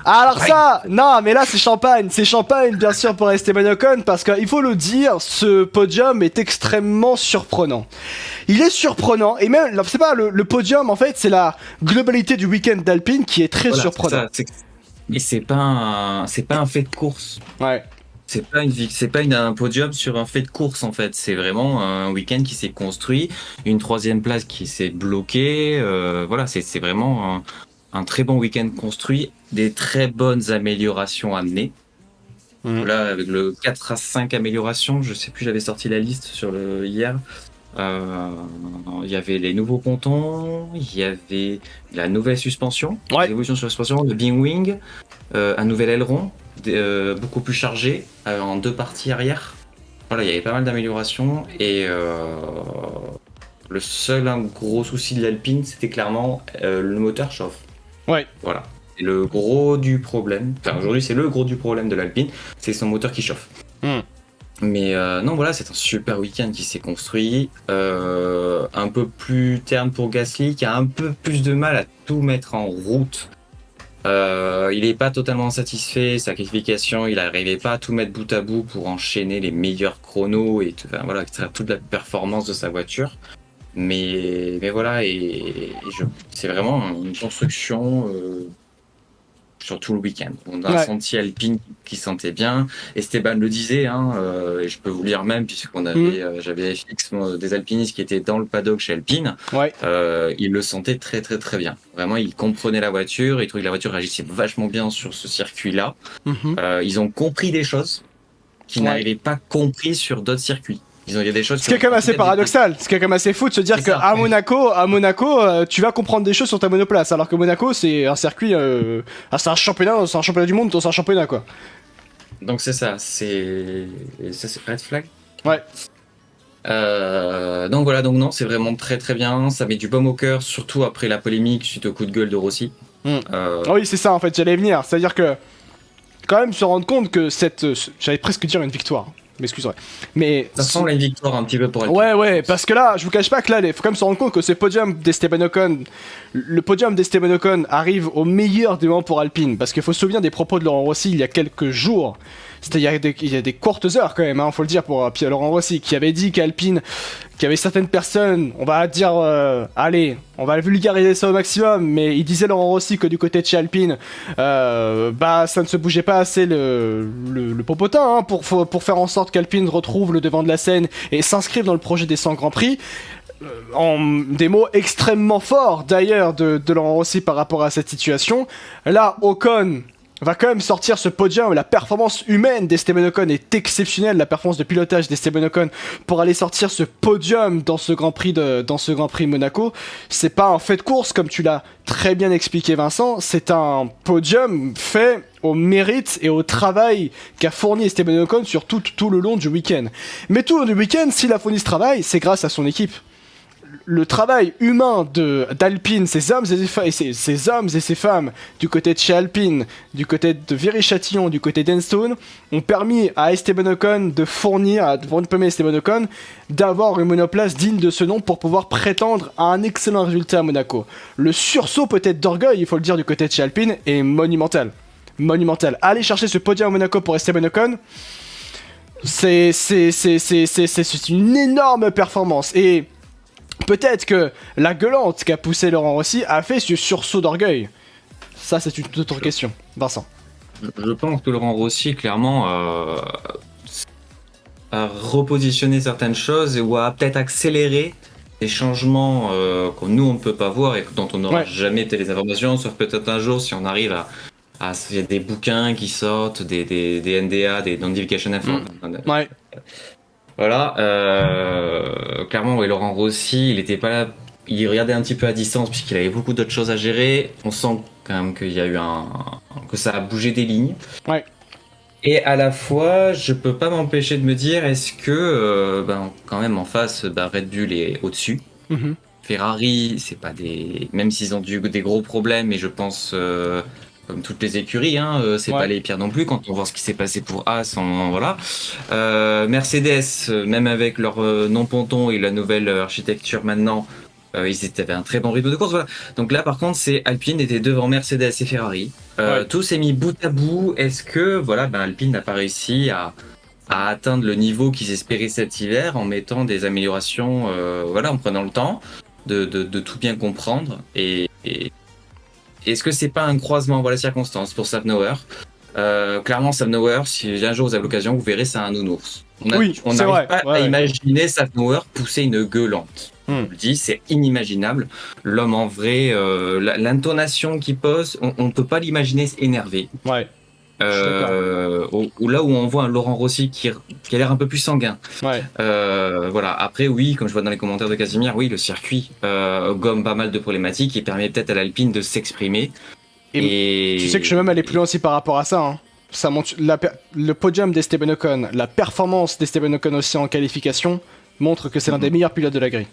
Alors ça, non, mais là c'est champagne bien sûr pour Esteban Ocon parce qu'il faut le dire, ce podium est extrêmement surprenant. Il est surprenant et même, c'est pas le podium en fait, c'est la globalité du week-end d'Alpine qui est très surprenant. Et c'est pas un fait de course. Ouais. C'est pas un podium sur un fait de course en fait. C'est vraiment un week-end qui s'est construit, une 3e place qui s'est bloquée. Voilà, c'est vraiment un très bon week-end construit, des très bonnes améliorations amenées. Là, avec le 4 à 5 améliorations, je sais plus, j'avais sorti la liste hier. Il y avait les nouveaux pontons, il y avait la nouvelle suspension, l'évolution sur la suspension, le beam wing, un nouvel aileron, beaucoup plus chargé, en 2 parties arrière. Voilà, il y avait pas mal d'améliorations et le seul gros souci de l'Alpine, c'était clairement le moteur chauffe. Ouais. Voilà. C'est le gros du problème. Enfin, aujourd'hui, c'est le gros du problème de l'Alpine, c'est son moteur qui chauffe. Mais non, voilà, c'est un super week-end qui s'est construit. Un peu plus terne pour Gasly, qui a un peu plus de mal à tout mettre en route. Il n'est pas totalement satisfait. Sa qualification, il n'arrivait pas à tout mettre bout à bout pour enchaîner les meilleurs chronos et voilà, extraire toute la performance de sa voiture. Mais voilà, c'est vraiment une construction sur tout le week-end. On a senti Alpine qui sentait bien. Esteban le disait, et je peux vous lire même, puisqu'on avait, j'avais FX, des alpinistes qui étaient dans le paddock chez Alpine. Ils le sentaient très très très bien. Vraiment, ils comprenaient la voiture, ils trouvaient que la voiture réagissait vachement bien sur ce circuit-là. Ils ont compris des choses qu'ils n'avaient pas compris sur d'autres circuits. Il y a des choses. Ce qui est quand même assez paradoxal, ce qui est quand même assez fou de se dire qu'à Monaco, tu vas comprendre des choses sur ta monoplace, alors que Monaco c'est un circuit, c'est un championnat du monde, c'est un championnat quoi. Donc c'est ça, c'est red flag. Ouais. Donc voilà, donc non, c'est vraiment très très bien, ça met du baume au cœur, surtout après la polémique suite au coup de gueule de Rossi. Oui, c'est ça en fait, j'allais venir, c'est-à-dire que quand même se rendre compte que j'allais presque dire une victoire. M'excuserai. Mais ça semble une victoire un petit peu pour elle. Ouais, parce que là, je vous cache pas que là, il faut quand même se rendre compte que ce podium d'Esteban Ocon, le podium d'Esteban Ocon arrive au meilleur des moments pour Alpine, parce qu'il faut se souvenir des propos de Laurent Rossi il y a quelques jours. Il y a des courtes heures quand même, faut le dire pour Laurent Rossi, qui avait dit qu'Alpine, qu'il y avait certaines personnes, on va dire, allez, on va vulgariser ça au maximum, mais il disait Laurent Rossi que du côté de chez Alpine, ça ne se bougeait pas assez le popotin pour faire en sorte qu'Alpine retrouve le devant de la scène et s'inscrive dans le projet des 100 Grands Prix. En des mots extrêmement forts d'ailleurs de Laurent Rossi par rapport à cette situation. Là, Ocon va quand même sortir ce podium. La performance humaine d'Esteban Ocon est exceptionnelle, la performance de pilotage d'Esteban Ocon pour aller sortir ce podium dans ce Grand Prix Monaco. C'est pas un fait de course comme tu l'as très bien expliqué Vincent, c'est un podium fait au mérite et au travail qu'a fourni Esteban Ocon sur tout le long du week-end. Mais tout le long du week-end, s'il a fourni ce travail, c'est grâce à son équipe. Le travail humain d'Alpine, ces hommes et ces femmes du côté de chez Alpine, du côté de Viry-Châtillon, du côté d'Enstone, ont permis à Esteban Ocon Esteban Ocon d'avoir une monoplace digne de ce nom pour pouvoir prétendre à un excellent résultat à Monaco. Le sursaut peut-être d'orgueil, il faut le dire, du côté de chez Alpine est monumental. Aller chercher ce podium à Monaco pour Esteban Ocon, c'est une énorme performance. Et peut-être que la gueulante qu'a poussé Laurent Rossi a fait ce sursaut d'orgueil. Ça, c'est une toute autre question. Vincent. Je pense que Laurent Rossi, clairement, a repositionné certaines choses ou a peut-être accéléré des changements que nous, on ne peut pas voir et dont on n'aura jamais les informations, sauf peut-être un jour si on arrive à il y a des bouquins qui sortent, des NDA, des Non-Deviation Info. Ouais. Voilà, clairement, Laurent Rossi, il était pas là, il regardait un petit peu à distance puisqu'il avait beaucoup d'autres choses à gérer. On sent quand même qu'il y a eu que ça a bougé des lignes. Ouais. Et à la fois, je peux pas m'empêcher de me dire, est-ce que, quand même en face, Red Bull est au-dessus. Ferrari, c'est pas même s'ils ont des gros problèmes, et je pense, comme toutes les écuries, c'est pas les pires non plus quand on voit ce qui s'est passé pour As, voilà. Mercedes, même avec leur non-ponton et la nouvelle architecture maintenant, avaient un très bon rythme de course. Voilà. Donc là, par contre, c'est Alpine était devant Mercedes et Ferrari. Tout s'est mis bout à bout. Est-ce que Alpine n'a pas réussi à atteindre le niveau qu'ils espéraient cet hiver en mettant des améliorations, en prenant le temps de tout bien comprendre et est-ce que c'est pas un croisement, voilà, circonstances pour Safnauer. Clairement, Safnauer, si un jour vous avez l'occasion, vous verrez, c'est un nounours. On n'arrive pas à imaginer Safnauer pousser une gueulante. On le dit, c'est inimaginable. L'homme en vrai, l'intonation qu'il pose, on ne peut pas l'imaginer énervé. Ouais. Ou là où on voit un Laurent Rossi qui a l'air un peu plus sanguin. Ouais. Après, oui, comme je vois dans les commentaires de Casimir, oui, le circuit gomme pas mal de problématiques et permet peut-être à l'Alpine de s'exprimer. Et tu sais que je vais même aller plus loin aussi par rapport à ça. Hein. Ça montre le podium d'Esteban Ocon, la performance d'Esteban Ocon aussi en qualification montre que c'est l'un des meilleurs pilotes de la grille.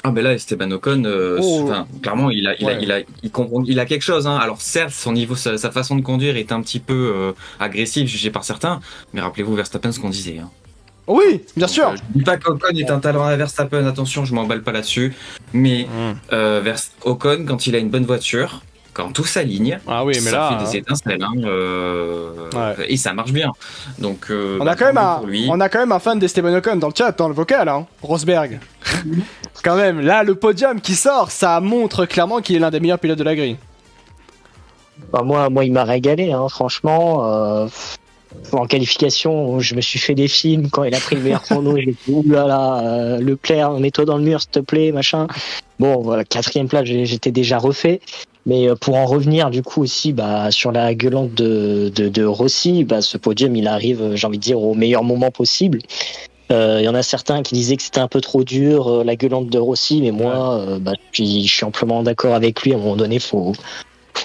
Ah ben là, Esteban Ocon, clairement, il a quelque chose. Hein. Alors certes, son niveau, sa façon de conduire est un petit peu agressive, jugée par certains, mais rappelez-vous Verstappen, ce qu'on disait. Hein. Oui, bien sûr. Je dis pas qu'Ocon est un talent à Verstappen, attention, je m'emballe pas là-dessus, mais Ocon, quand il a une bonne voiture, quand tout s'aligne, ça fait des étincelles, et ça marche bien. Donc, on a quand même un fan d'Esteban Ocon dans le chat, dans le vocal, hein, Rosberg. Quand même, là, le podium qui sort, ça montre clairement qu'il est l'un des meilleurs pilotes de la grille. Moi, il m'a régalé, hein, franchement. En qualification, je me suis fait des films quand il a pris le meilleur chrono. J'ai dit oulala, Leclerc, mets-toi dans le mur, s'il te plaît, machin. Bon, voilà, 4e place, j'étais déjà refait. Mais pour en revenir du coup aussi sur la gueulante de Rossi, ce podium il arrive, j'ai envie de dire, au meilleur moment possible. Il y en a certains qui disaient que c'était un peu trop dur, la gueulante de Rossi, mais moi je suis amplement d'accord avec lui. À un moment donné, faut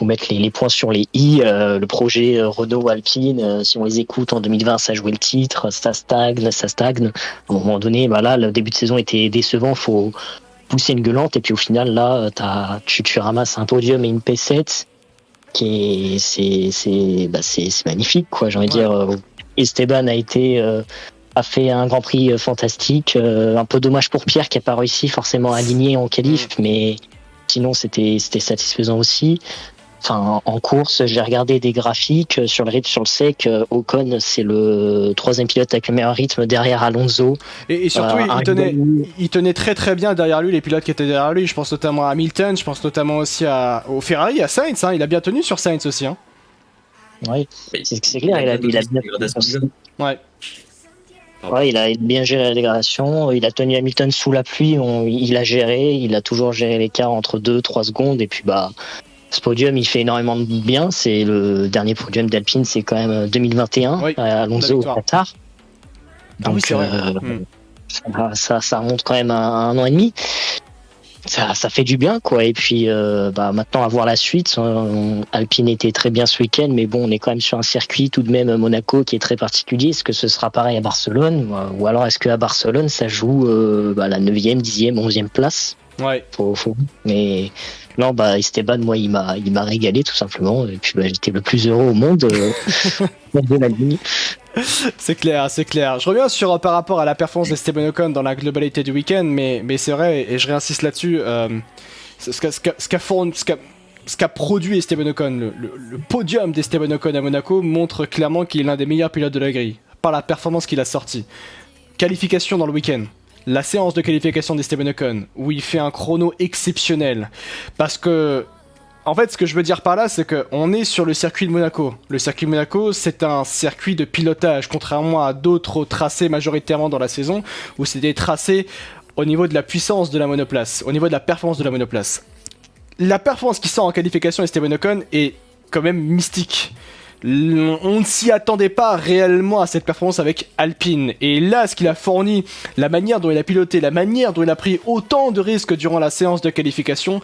mettre les points sur les i. Le projet Renault Alpine, si on les écoute en 2020, ça jouait le titre, ça stagne. À un moment donné, là, le début de saison était décevant, faut pousser une gueulante, et puis au final, là, tu ramasses un podium et une P7 c'est magnifique, quoi. J'ai envie de dire, Esteban a fait un Grand Prix fantastique, un peu dommage pour Pierre qui a pas réussi forcément à aligner en qualif, mais sinon c'était satisfaisant aussi. Enfin, en course, j'ai regardé des graphiques sur le rythme, sur le sec. Ocon, c'est le 3e pilote avec le meilleur rythme derrière Alonso. Et surtout, il tenait très très bien derrière lui les pilotes qui étaient derrière lui. Je pense notamment à Hamilton, je pense notamment aussi au Ferrari, à Sainz. Hein. Il a bien tenu sur Sainz aussi. Hein. Oui, c'est clair. Il a bien. Ouais. Ouais, il a bien géré la dégradation. Il a tenu Hamilton sous la pluie. Il a géré. Il a toujours géré l'écart entre 2-3 secondes. Et puis ce podium, il fait énormément de bien. C'est le dernier podium d'Alpine, c'est quand même 2021, à Alonso au Qatar. Donc, c'est vrai. Ça remonte quand même à 1 an et demi. Ça fait du bien, quoi. Et puis, maintenant, à voir la suite. Alpine était très bien ce week-end, mais bon, on est quand même sur un circuit, tout de même, Monaco, qui est très particulier. Est-ce que ce sera pareil à Barcelone? Ou alors, est-ce qu'à Barcelone, ça joue la 9e, 10e, 11e place? Ouais. Mais non, Esteban, moi, il m'a régalé, tout simplement. Et puis, j'étais le plus heureux au monde de la ligne. C'est clair. Je reviens par rapport à la performance d'Esteban Ocon dans la globalité du week-end, mais c'est vrai, et je réinsiste là-dessus, ce qu'a produit Esteban Ocon, le podium d'Esteban Ocon à Monaco montre clairement qu'il est l'un des meilleurs pilotes de la grille, par la performance qu'il a sortie. Qualification dans le week-end. La séance de qualification d'Esteban Ocon, où il fait un chrono exceptionnel, parce que en fait, ce que je veux dire par là, c'est qu'on est sur le circuit de Monaco. Le circuit de Monaco, c'est un circuit de pilotage, contrairement à d'autres tracés majoritairement dans la saison, où c'est des tracés au niveau de la puissance de la monoplace, au niveau de la performance de la monoplace. La performance qui sort en qualification d'Esteban Ocon est quand même mystique. On ne s'y attendait pas réellement à cette performance avec Alpine. Et là, ce qu'il a fourni, la manière dont il a piloté, la manière dont il a pris autant de risques durant la séance de qualification,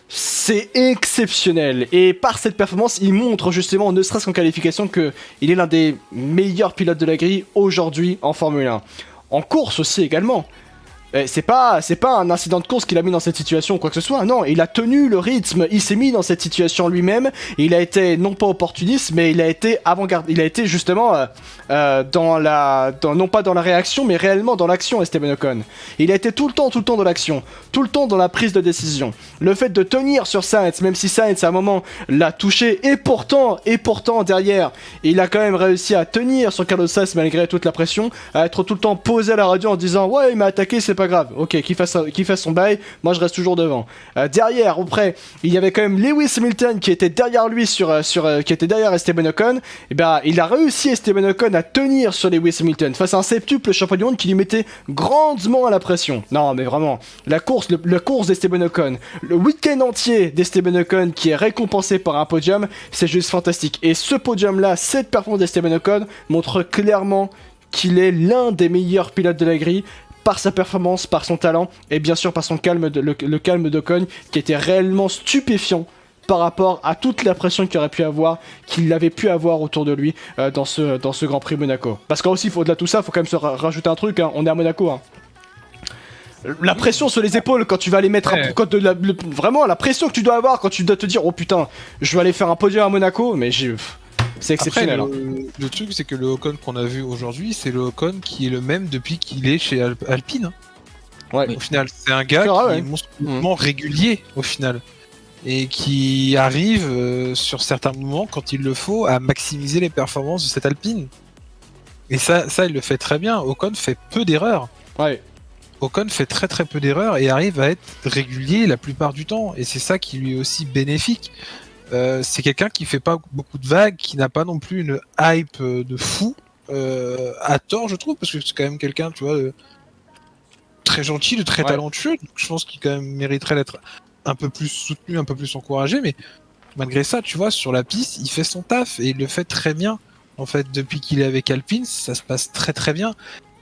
c'est exceptionnel. Et par cette performance, il montre justement, ne serait-ce qu'en qualification, qu'il est l'un des meilleurs pilotes de la grille aujourd'hui en Formule 1. En course aussi également. C'est pas un incident de course qu'il a mis dans cette situation ou quoi que ce soit, non, il a tenu le rythme, il s'est mis dans cette situation lui-même, et il a été non pas opportuniste, mais il a été avant-garde, il a été justement non pas dans la réaction, mais réellement dans l'action, Esteban Ocon. Il a été tout le temps dans l'action, tout le temps dans la prise de décision. Le fait de tenir sur Sainz, même si Sainz à un moment l'a touché, et pourtant derrière, il a quand même réussi à tenir sur Carlos Sainz malgré toute la pression, à être tout le temps posé à la radio en disant ouais il m'a attaqué, c'est pas grave, ok, qu'il fasse son bail, moi je reste toujours devant. Derrière, après, il y avait quand même Lewis Hamilton qui était derrière lui qui était derrière Esteban Ocon. Et ben il a réussi, Esteban Ocon, à tenir sur Lewis Hamilton face à un septuple champion du monde qui lui mettait grandement à la pression. Non mais vraiment, la course d'Esteban Ocon, le week-end entier d'Esteban Ocon qui est récompensé par un podium, c'est juste fantastique. Et ce podium là, cette performance d'Esteban Ocon montre clairement qu'il est l'un des meilleurs pilotes de la grille, par sa performance, par son talent, et bien sûr par son calme, le calme d'Ocon, qui était réellement stupéfiant par rapport à toute la pression qu'il avait pu avoir autour de lui dans ce Grand Prix Monaco. Parce qu'aussi, au-delà de tout ça, faut quand même se rajouter un truc, hein, on est à Monaco. Hein. La pression sur les épaules quand tu vas aller mettre vraiment la pression que tu dois avoir quand tu dois te dire oh putain, je vais aller faire un podium à Monaco, mais c'est exceptionnel. Après, le truc, c'est que le Ocon qu'on a vu aujourd'hui, c'est le Ocon qui est le même depuis qu'il est chez Alpine. Ouais. Au final, c'est un gars qui est monstrueusement régulier, au final. Et qui arrive, sur certains moments, quand il le faut, à maximiser les performances de cette Alpine. Et ça, il le fait très bien. Ocon fait peu d'erreurs. Ouais. Ocon fait très très peu d'erreurs et arrive à être régulier la plupart du temps. Et c'est ça qui lui est aussi bénéfique. C'est quelqu'un qui fait pas beaucoup de vagues, qui n'a pas non plus une hype de fou, à tort je trouve, parce que c'est quand même quelqu'un, tu vois, très gentil, de très talentueux, donc je pense qu'il quand même mériterait d'être un peu plus soutenu, un peu plus encouragé, mais malgré ça, tu vois, sur la piste, il fait son taf, et il le fait très bien, en fait, depuis qu'il est avec Alpine, ça se passe très très bien,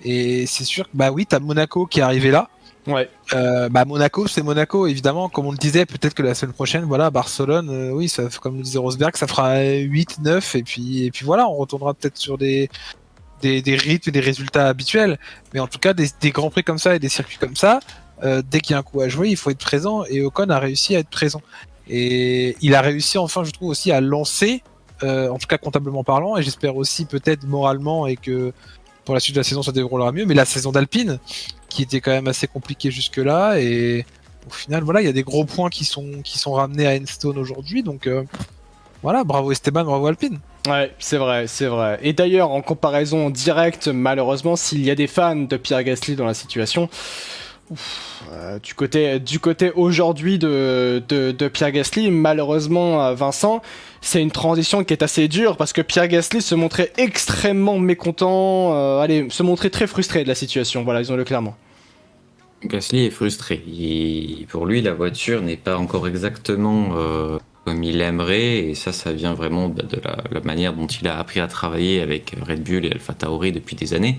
et c'est sûr que, bah oui, t'as Monaco qui est arrivé là. Ouais. Monaco, c'est Monaco, évidemment, comme on le disait, peut-être que la semaine prochaine, voilà, Barcelone, oui, ça, comme le disait Rosberg, ça fera 8, 9, et puis voilà, on retournera peut-être sur des rythmes et des résultats habituels, mais en tout cas, des grands prix comme ça et des circuits comme ça, dès qu'il y a un coup à jouer, il faut être présent, et Ocon a réussi à être présent. Et il a réussi, enfin, je trouve aussi, à lancer, en tout cas comptablement parlant, et j'espère aussi peut-être moralement, et que pour la suite de la saison, ça déroulera mieux, mais la saison d'Alpine, qui était quand même assez compliqué jusque-là, et au final, voilà, il y a des gros points qui sont ramenés à Enstone aujourd'hui, donc voilà, bravo Esteban, bravo Alpine. Ouais, c'est vrai. Et d'ailleurs, en comparaison directe, malheureusement, s'il y a des fans de Pierre Gasly dans la situation, du côté aujourd'hui de Pierre Gasly, malheureusement, Vincent, c'est une transition qui est assez dure parce que Pierre Gasly se montrait extrêmement mécontent, se montrait très frustré de la situation, voilà, disons-le clairement. Gasly est frustré. Pour lui, la voiture n'est pas encore exactement comme il aimerait, et ça vient vraiment de la manière dont il a appris à travailler avec Red Bull et AlphaTauri depuis des années.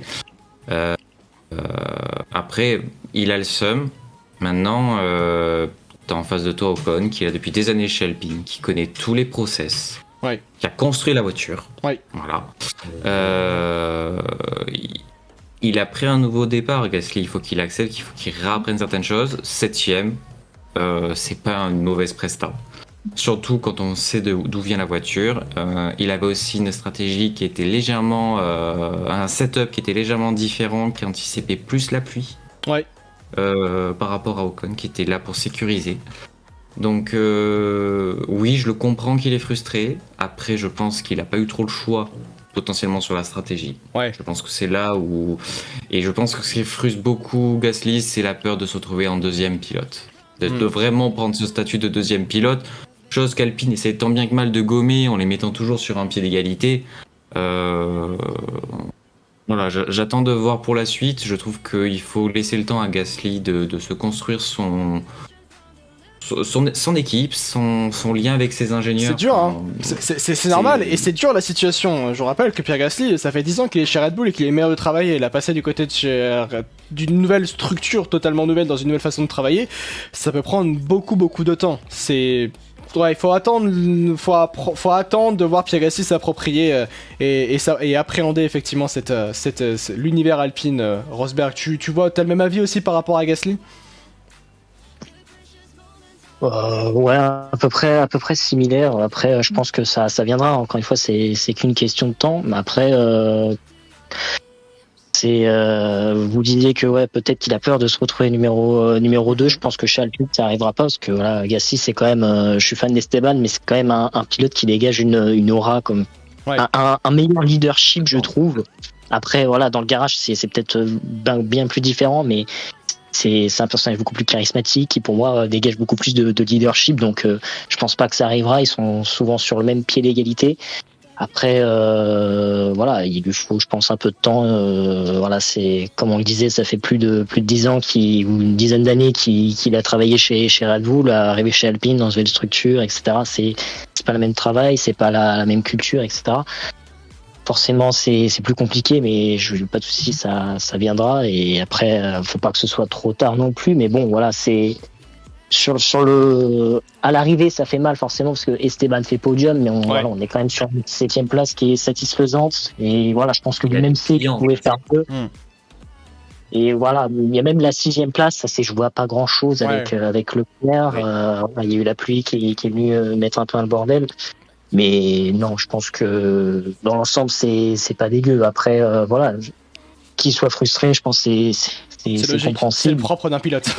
Après, il a le seum. Maintenant, t'as en face de toi Ocon, qui est là depuis des années chez Alpine, qui connaît tous les process, qui a construit la voiture. Voilà. Il a pris un nouveau départ, Gasly. Il faut qu'il accepte, il faut qu'il réapprenne certaines choses. 7ème, c'est pas une mauvaise presta. Surtout quand on sait d'où vient la voiture. Il avait aussi une stratégie qui était légèrement... un setup qui était légèrement différent, qui anticipait plus la pluie. Par rapport à Ocon, qui était là pour sécuriser. Donc oui, je le comprends qu'il est frustré. Après, je pense qu'il n'a pas eu trop le choix, potentiellement, sur la stratégie. Je pense que c'est là où... Et je pense que ce qui frustre beaucoup Gasly, c'est la peur de se retrouver en deuxième pilote. De vraiment prendre ce statut de deuxième pilote. Chose qu'Alpine essaie tant bien que mal de gommer en les mettant toujours sur un pied d'égalité. Voilà, j'attends de voir pour la suite. Je trouve qu'il faut laisser le temps à Gasly de se construire son équipe, son lien avec ses ingénieurs. C'est dur, hein. C'est normal, et c'est dur la situation. Je vous rappelle que Pierre Gasly, ça fait 10 ans qu'il est chez Red Bull et qu'il est meilleur de travailler. Il a passé du côté d'une nouvelle structure totalement nouvelle dans une nouvelle façon de travailler. Ça peut prendre beaucoup de temps. Ouais, il faut attendre, faut attendre de voir Pierre Gasly s'approprier et appréhender effectivement l'univers Alpine. Rosberg, tu vois, t'as le même avis aussi par rapport à Gasly? Ouais, à peu près similaire. Après, je pense que ça viendra. Encore une fois, c'est qu'une question de temps. Mais après, vous disiez que ouais, peut-être qu'il a peur de se retrouver numéro 2. Je pense que chez Alpine, ça arrivera pas parce que voilà, Gasly, c'est quand même, je suis fan d'Esteban, mais c'est quand même un pilote qui dégage une aura comme Ouais. un meilleur leadership, je trouve. Après, voilà, dans le garage, c'est peut-être bien plus différent, mais c'est un personnage beaucoup plus charismatique qui, pour moi, dégage beaucoup plus de leadership. Donc, je pense pas que ça arrivera. Ils sont souvent sur le même pied d'égalité. Après, voilà, il lui faut, je pense, un peu de temps. Voilà, c'est comme on le disait, ça fait plus de 10 ans ou une dizaine d'années qu'il a travaillé chez Red Bull, arrivé chez Alpine dans une nouvelle structure, etc. C'est pas le même travail, c'est pas la même culture, etc. Forcément, c'est plus compliqué, mais je n'ai pas de souci, ça viendra. Et après, faut pas que ce soit trop tard non plus. Mais bon, voilà, c'est à l'arrivée, ça fait mal forcément parce que Esteban fait podium, mais voilà, on est quand même sur une 7e place qui est satisfaisante. Et voilà, je pense que lui-même sait qu'il pouvait faire mieux. Et voilà, il y a même la 6e place, ça c'est, je vois pas grand chose avec Leclerc. Il y a eu la pluie qui est venue mettre un peu le bordel. Mais non, je pense que dans l'ensemble, c'est pas dégueu. Après, voilà, qu'il soit frustré, je pense que c'est compréhensible. C'est le propre d'un pilote.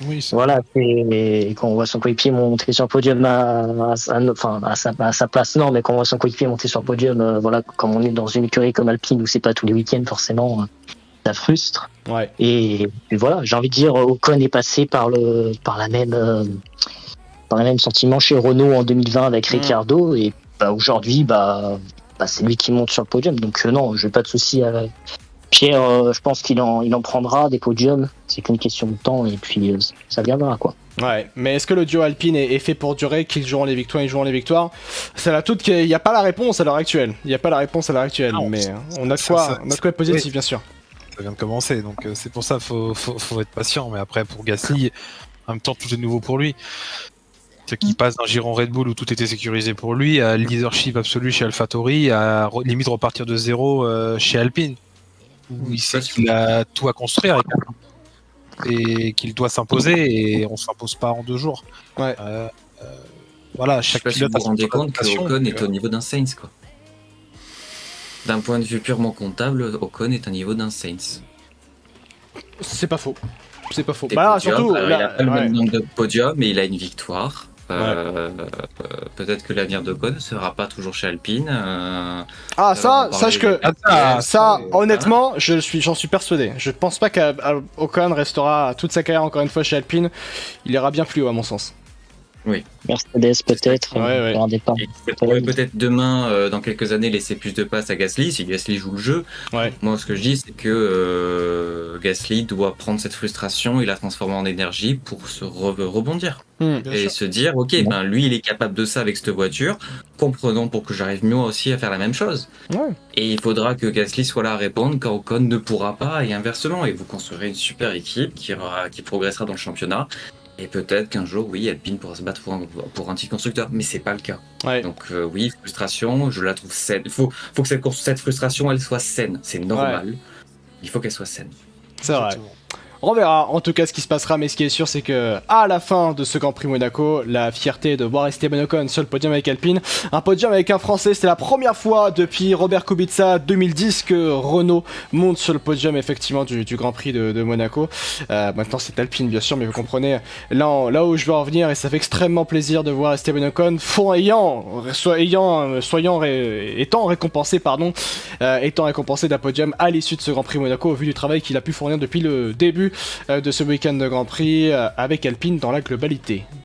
Oui, Voilà, et quand on voit son coéquipier monter sur le podium à sa place, non, mais quand on voit son coéquipier monter sur le podium, voilà, comme on est dans une écurie comme Alpine où c'est pas tous les week-ends, forcément, ça frustre. Ouais. Et voilà, j'ai envie de dire, Ocon est passé par le même sentiment chez Renault en 2020 avec Ricciardo, et aujourd'hui, c'est lui qui monte sur le podium. Donc non, j'ai pas de souci. Pierre, je pense qu'il en prendra des podiums. C'est qu'une question de temps, et puis ça viendra, quoi. Ouais, mais est-ce que le duo Alpine est fait pour durer, qu'ils joueront les victoires, ils joueront les victoires? C'est là toute qu'il n'y a pas la réponse à l'heure actuelle. Il n'y a pas la réponse à l'heure actuelle, Non, mais on a de quoi être positif, bien sûr. Ça vient de commencer, donc c'est pour ça faut être patient. Mais après, pour Gasly, en même temps, tout est nouveau pour lui. C'est qu'il passe d'un giron Red Bull où tout était sécurisé pour lui à leadership absolu chez AlphaTauri, à limite repartir de zéro chez Alpine, où il sait qu'il a tout à construire et qu'il doit s'imposer, et on s'impose pas en 2 jours. Ouais. Voilà, Je sais chaque pas si pilote vous a vous son rendez compte que adaptation, Ocon donc, est au niveau d'un Sainz, quoi. D'un point de vue purement comptable, Ocon est au niveau d'un Sainz. C'est pas faux. C'est pas faux. Des Bah, podiums, surtout. il Là, a pas le ouais. même nombre de podiums, mais il a une victoire. Peut-être que l'avenir d'Ocon ne sera pas toujours chez Alpine. Ah, ça, sache que. Ça, c'est- honnêtement, j'en suis persuadé. Je pense pas qu'Ocon restera toute sa carrière encore une fois chez Alpine. Il ira bien plus haut, à mon sens. Mercedes, peut-être, Ouais. un départ. Et il pourrait peut-être demain, dans quelques années, laisser plus de place à Gasly, si Gasly joue le jeu. Ouais. Moi, ce que je dis, c'est que Gasly doit prendre cette frustration et la transformer en énergie pour se rebondir. bien Et sûr. se dire, ok, lui, il est capable de ça avec cette voiture. Comprenons pour que j'arrive moi aussi à faire la même chose. Ouais. Et il faudra que Gasly soit là à répondre quand Ocon ne pourra pas, et inversement. Et vous construirez une super équipe qui progressera dans le championnat. Et peut-être qu'un jour, oui, Alpine pourra se battre pour un titre constructeur, mais c'est pas le cas. Ouais. Donc oui, frustration, je la trouve saine. Il faut que cette frustration, elle soit saine. C'est normal. Il faut qu'elle soit saine. C'est vrai. On verra en tout cas ce qui se passera, mais ce qui est sûr, c'est que à la fin de ce Grand Prix Monaco, la fierté de voir Esteban Ocon sur le podium avec Alpine, un podium avec un Français, c'était la première fois depuis Robert Kubica 2010 que Renault monte sur le podium effectivement du Grand Prix de Monaco. Maintenant c'est Alpine bien sûr, mais vous comprenez là où je veux en venir, et ça fait extrêmement plaisir de voir Esteban Ocon étant récompensé d'un podium à l'issue de ce Grand Prix Monaco au vu du travail qu'il a pu fournir depuis le début de ce week-end de Grand Prix avec Alpine dans la globalité.